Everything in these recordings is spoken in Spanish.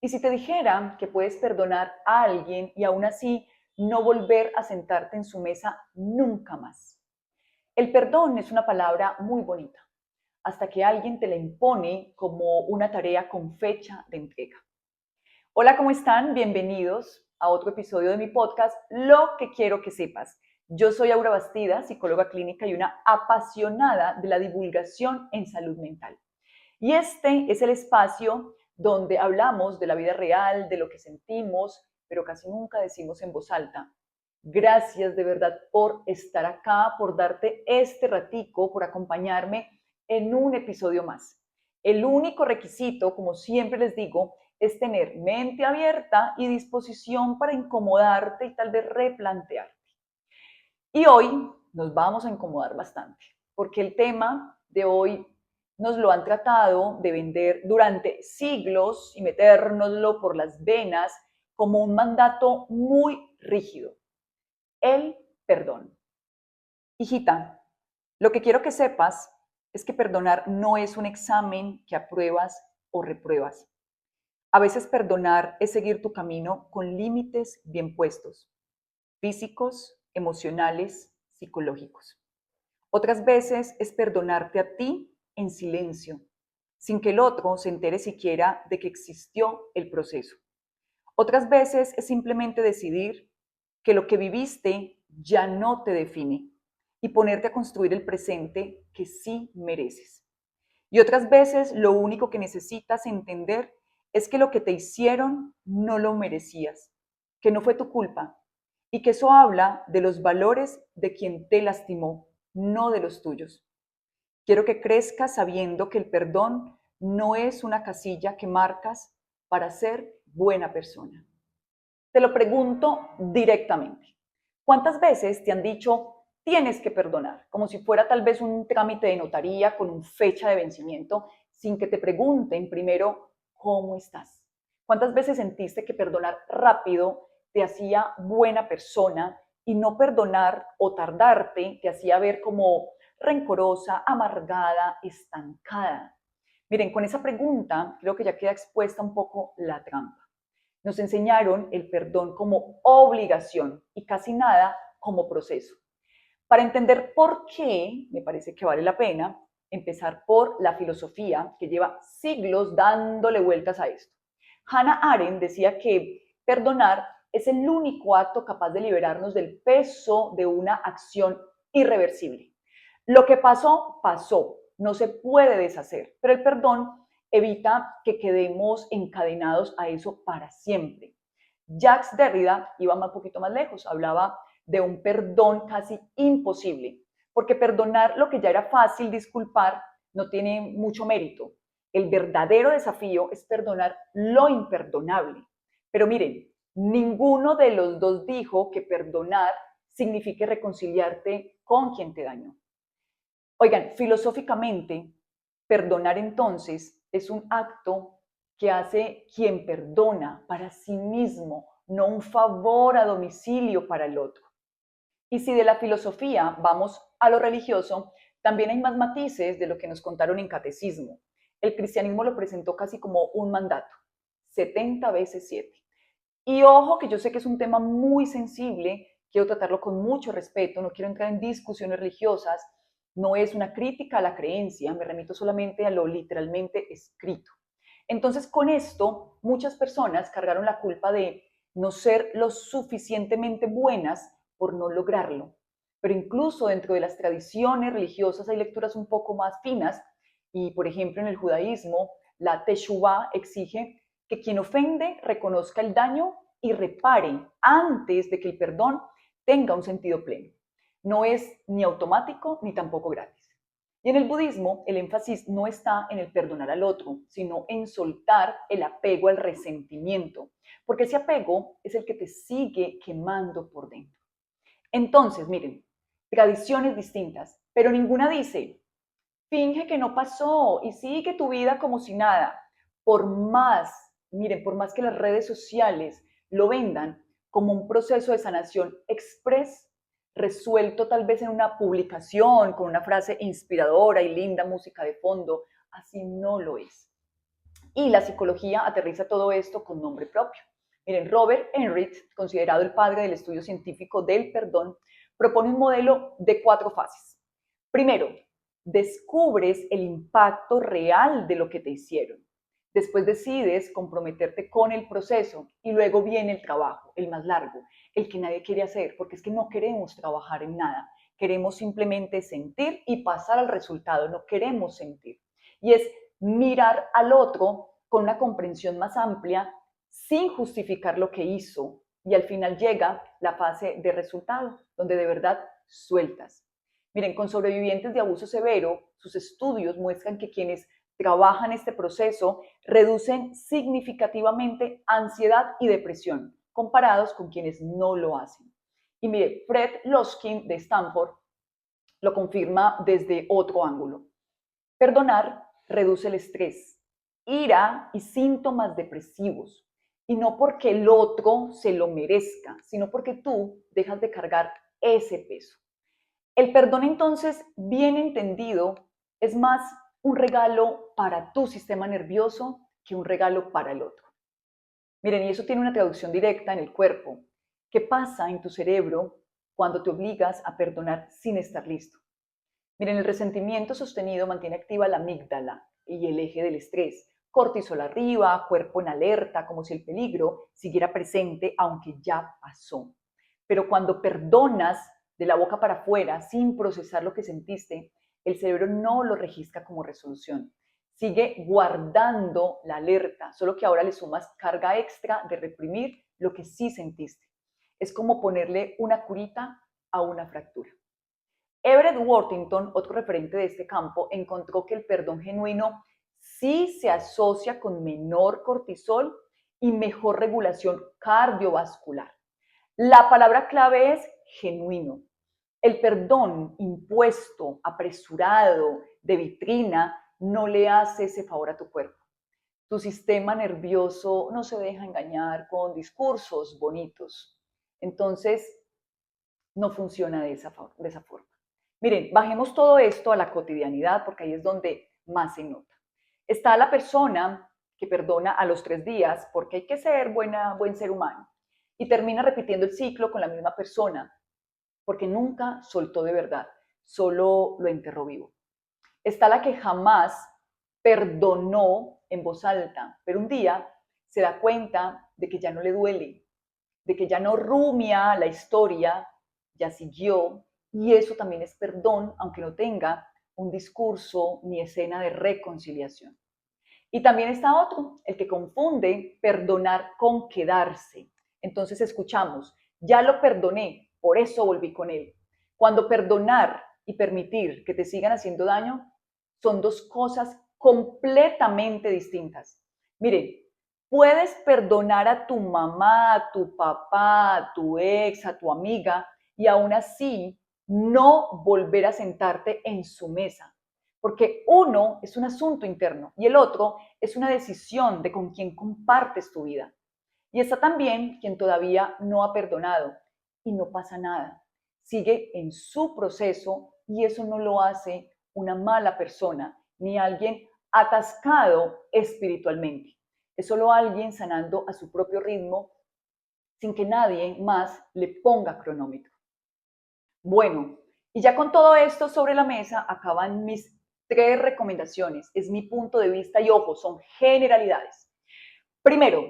Y si te dijera que puedes perdonar a alguien y aún así no volver a sentarte en su mesa nunca más. El perdón es una palabra muy bonita, hasta que alguien te la impone como una tarea con fecha de entrega. Hola, ¿cómo están? Bienvenidos a otro episodio de mi podcast, Lo que quiero que sepas. Yo soy Aura Bastida, psicóloga clínica y una apasionada de la divulgación en salud mental. Y este es el espacio donde hablamos de la vida real, de lo que sentimos, pero casi nunca decimos en voz alta. Gracias de verdad por estar acá, por darte este ratico, por acompañarme en un episodio más. El único requisito, como siempre les digo, es tener mente abierta y disposición para incomodarte y tal vez replantearte. Y hoy nos vamos a incomodar bastante, porque el tema de hoy nos lo han tratado de vender durante siglos y metérnoslo por las venas como un mandato muy rígido, el perdón. Hijita, lo que quiero que sepas es que perdonar no es un examen que apruebas o repruebas. A veces perdonar es seguir tu camino con límites bien puestos, físicos, emocionales, psicológicos. Otras veces es perdonarte a ti en silencio, sin que el otro se entere siquiera de que existió el proceso. Otras veces es simplemente decidir que lo que viviste ya no te define y ponerte a construir el presente que sí mereces. Y otras veces lo único que necesitas entender es que lo que te hicieron no lo merecías, que no fue tu culpa y que eso habla de los valores de quien te lastimó, no de los tuyos. Quiero que crezcas sabiendo que el perdón no es una casilla que marcas para ser buena persona. Te lo pregunto directamente. ¿Cuántas veces te han dicho tienes que perdonar? Como si fuera tal vez un trámite de notaría con una fecha de vencimiento, sin que te pregunten primero cómo estás. ¿Cuántas veces sentiste que perdonar rápido te hacía buena persona y no perdonar o tardarte te hacía ver como rencorosa, amargada, estancada? Miren, con esa pregunta creo que ya queda expuesta un poco la trampa. Nos enseñaron el perdón como obligación y casi nada como proceso. Para entender por qué, me parece que vale la pena empezar por la filosofía que lleva siglos dándole vueltas a esto. Hannah Arendt decía que perdonar es el único acto capaz de liberarnos del peso de una acción irreversible. Lo que pasó, pasó, no se puede deshacer, pero el perdón evita que quedemos encadenados a eso para siempre. Jacques Derrida iba un poquito más lejos, hablaba de un perdón casi imposible, porque perdonar lo que ya era fácil disculpar no tiene mucho mérito. El verdadero desafío es perdonar lo imperdonable. Pero miren, ninguno de los dos dijo que perdonar signifique reconciliarte con quien te dañó. Oigan, filosóficamente, perdonar entonces es un acto que hace quien perdona para sí mismo, no un favor a domicilio para el otro. Y si de la filosofía vamos a lo religioso, también hay más matices de lo que nos contaron en catecismo. El cristianismo lo presentó casi como un mandato, 70 veces 7. Y ojo que yo sé que es un tema muy sensible, quiero tratarlo con mucho respeto, no quiero entrar en discusiones religiosas, no es una crítica a la creencia, me remito solamente a lo literalmente escrito. Entonces, con esto, muchas personas cargaron la culpa de no ser lo suficientemente buenas por no lograrlo. Pero incluso dentro de las tradiciones religiosas hay lecturas un poco más finas y, por ejemplo, en el judaísmo, la Teshuvah exige que quien ofende reconozca el daño y repare antes de que el perdón tenga un sentido pleno. No es ni automático ni tampoco gratis. Y en el budismo, el énfasis no está en el perdonar al otro, sino en soltar el apego al resentimiento, porque ese apego es el que te sigue quemando por dentro. Entonces, miren, tradiciones distintas, pero ninguna dice, finge que no pasó y sigue tu vida como si nada. Por más, miren, por más que las redes sociales lo vendan como un proceso de sanación express, resuelto tal vez en una publicación con una frase inspiradora y linda música de fondo, así no lo es. Y la psicología aterriza todo esto con nombre propio. Miren, Robert Enright, considerado el padre del estudio científico del perdón, propone un modelo de 4 fases. Primero, descubres el impacto real de lo que te hicieron. Después decides comprometerte con el proceso y luego viene el trabajo, el más largo, el que nadie quiere hacer, porque es que no queremos trabajar en nada. Queremos simplemente sentir y pasar al resultado, no queremos sentir. Y es mirar al otro con una comprensión más amplia, sin justificar lo que hizo. Y al final llega la fase de resultado, donde de verdad sueltas. Miren, con sobrevivientes de abuso severo, sus estudios muestran que quienes trabajan este proceso reducen significativamente ansiedad y depresión, comparados con quienes no lo hacen. Y mire, Fred Loskin de Stanford lo confirma desde otro ángulo. Perdonar reduce el estrés, ira y síntomas depresivos. Y no porque el otro se lo merezca, sino porque tú dejas de cargar ese peso. El perdón entonces, bien entendido, es más un regalo para tu sistema nervioso que un regalo para el otro. Miren, y eso tiene una traducción directa en el cuerpo. ¿Qué pasa en tu cerebro cuando te obligas a perdonar sin estar listo? Miren, el resentimiento sostenido mantiene activa la amígdala y el eje del estrés. Cortisol arriba, cuerpo en alerta, como si el peligro siguiera presente aunque ya pasó. Pero cuando perdonas de la boca para afuera, sin procesar lo que sentiste, el cerebro no lo registra como resolución. Sigue guardando la alerta, solo que ahora le sumas carga extra de reprimir lo que sí sentiste. Es como ponerle una curita a una fractura. Everett Worthington, otro referente de este campo, encontró que el perdón genuino sí se asocia con menor cortisol y mejor regulación cardiovascular. La palabra clave es genuino. El perdón impuesto, apresurado, de vitrina, no le hace ese favor a tu cuerpo. Tu sistema nervioso no se deja engañar con discursos bonitos. Entonces, no funciona de esa forma. Miren, bajemos todo esto a la cotidianidad porque ahí es donde más se nota. Está la persona que perdona a los 3 días porque hay que ser buen ser humano y termina repitiendo el ciclo con la misma persona porque nunca soltó de verdad, solo lo enterró vivo. Está la que jamás perdonó en voz alta, pero un día se da cuenta de que ya no le duele, de que ya no rumia la historia, ya siguió, y eso también es perdón, aunque no tenga un discurso ni escena de reconciliación. Y también está otro, el que confunde perdonar con quedarse. Entonces escuchamos, ya lo perdoné, por eso volví con él. Cuando perdonar y permitir que te sigan haciendo daño son 2 cosas completamente distintas. Miren, puedes perdonar a tu mamá, a tu papá, a tu ex, a tu amiga y aún así no volver a sentarte en su mesa. Porque uno es un asunto interno y el otro es una decisión de con quién compartes tu vida. Y está también quien todavía no ha perdonado y no pasa nada. Sigue en su proceso y eso no lo hace una mala persona ni alguien atascado espiritualmente. Es solo alguien sanando a su propio ritmo sin que nadie más le ponga cronómetro. Bueno, y ya con todo esto sobre la mesa acaban mis 3 recomendaciones. Es mi punto de vista y ojo, son generalidades. Primero,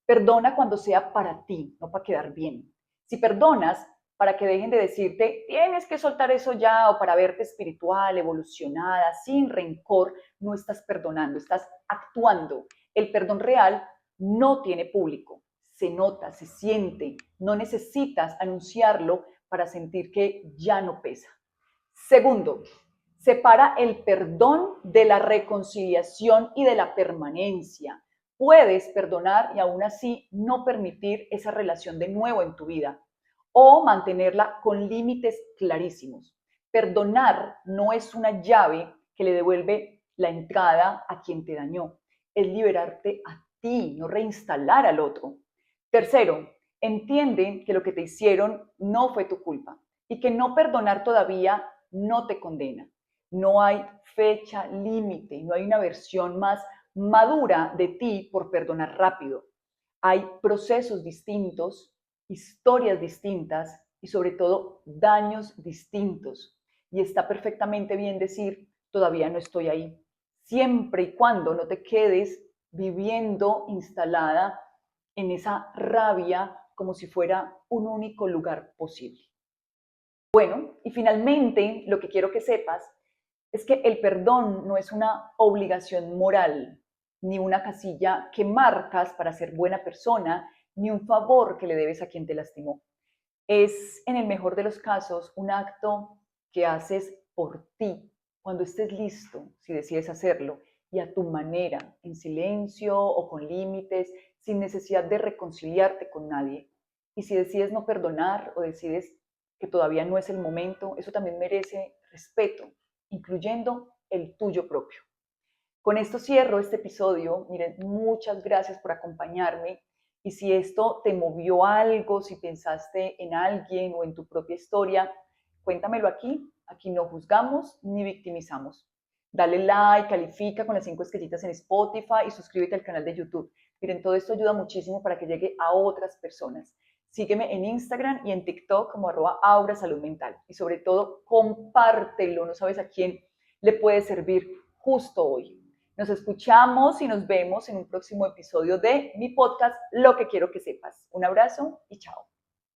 perdona cuando sea para ti, no para quedar bien. Si perdonas para que dejen de decirte, tienes que soltar eso ya, o para verte espiritual, evolucionada, sin rencor, no estás perdonando, estás actuando. El perdón real no tiene público, se nota, se siente, no necesitas anunciarlo para sentir que ya no pesa. Segundo, separa el perdón de la reconciliación y de la permanencia. Puedes perdonar y aún así no permitir esa relación de nuevo en tu vida o mantenerla con límites clarísimos. Perdonar no es una llave que le devuelve la entrada a quien te dañó. Es liberarte a ti, no reinstalar al otro. Tercero, entiende que lo que te hicieron no fue tu culpa y que no perdonar todavía no te condena. No hay fecha límite, no hay una versión más madura de ti por perdonar rápido. Hay procesos distintos, historias distintas y sobre todo daños distintos. Y está perfectamente bien decir, todavía no estoy ahí, siempre y cuando no te quedes viviendo instalada en esa rabia como si fuera un único lugar posible. Bueno, y finalmente lo que quiero que sepas es que el perdón no es una obligación moral, ni una casilla que marcas para ser buena persona, ni un favor que le debes a quien te lastimó. Es, en el mejor de los casos, un acto que haces por ti, cuando estés listo, si decides hacerlo, y a tu manera, en silencio o con límites, sin necesidad de reconciliarte con nadie. Y si decides no perdonar o decides que todavía no es el momento, eso también merece respeto, incluyendo el tuyo propio. Con esto cierro este episodio. Miren, muchas gracias por acompañarme. Y si esto te movió algo, si pensaste en alguien o en tu propia historia, cuéntamelo aquí. Aquí no juzgamos ni victimizamos. Dale like, califica con las 5 estrellitas en Spotify y suscríbete al canal de YouTube. Miren, todo esto ayuda muchísimo para que llegue a otras personas. Sígueme en Instagram y en TikTok como @Aura Salud Mental. Y sobre todo, compártelo. No sabes a quién le puede servir justo hoy. Nos escuchamos y nos vemos en un próximo episodio de mi podcast, Lo que quiero que sepas. Un abrazo y chao.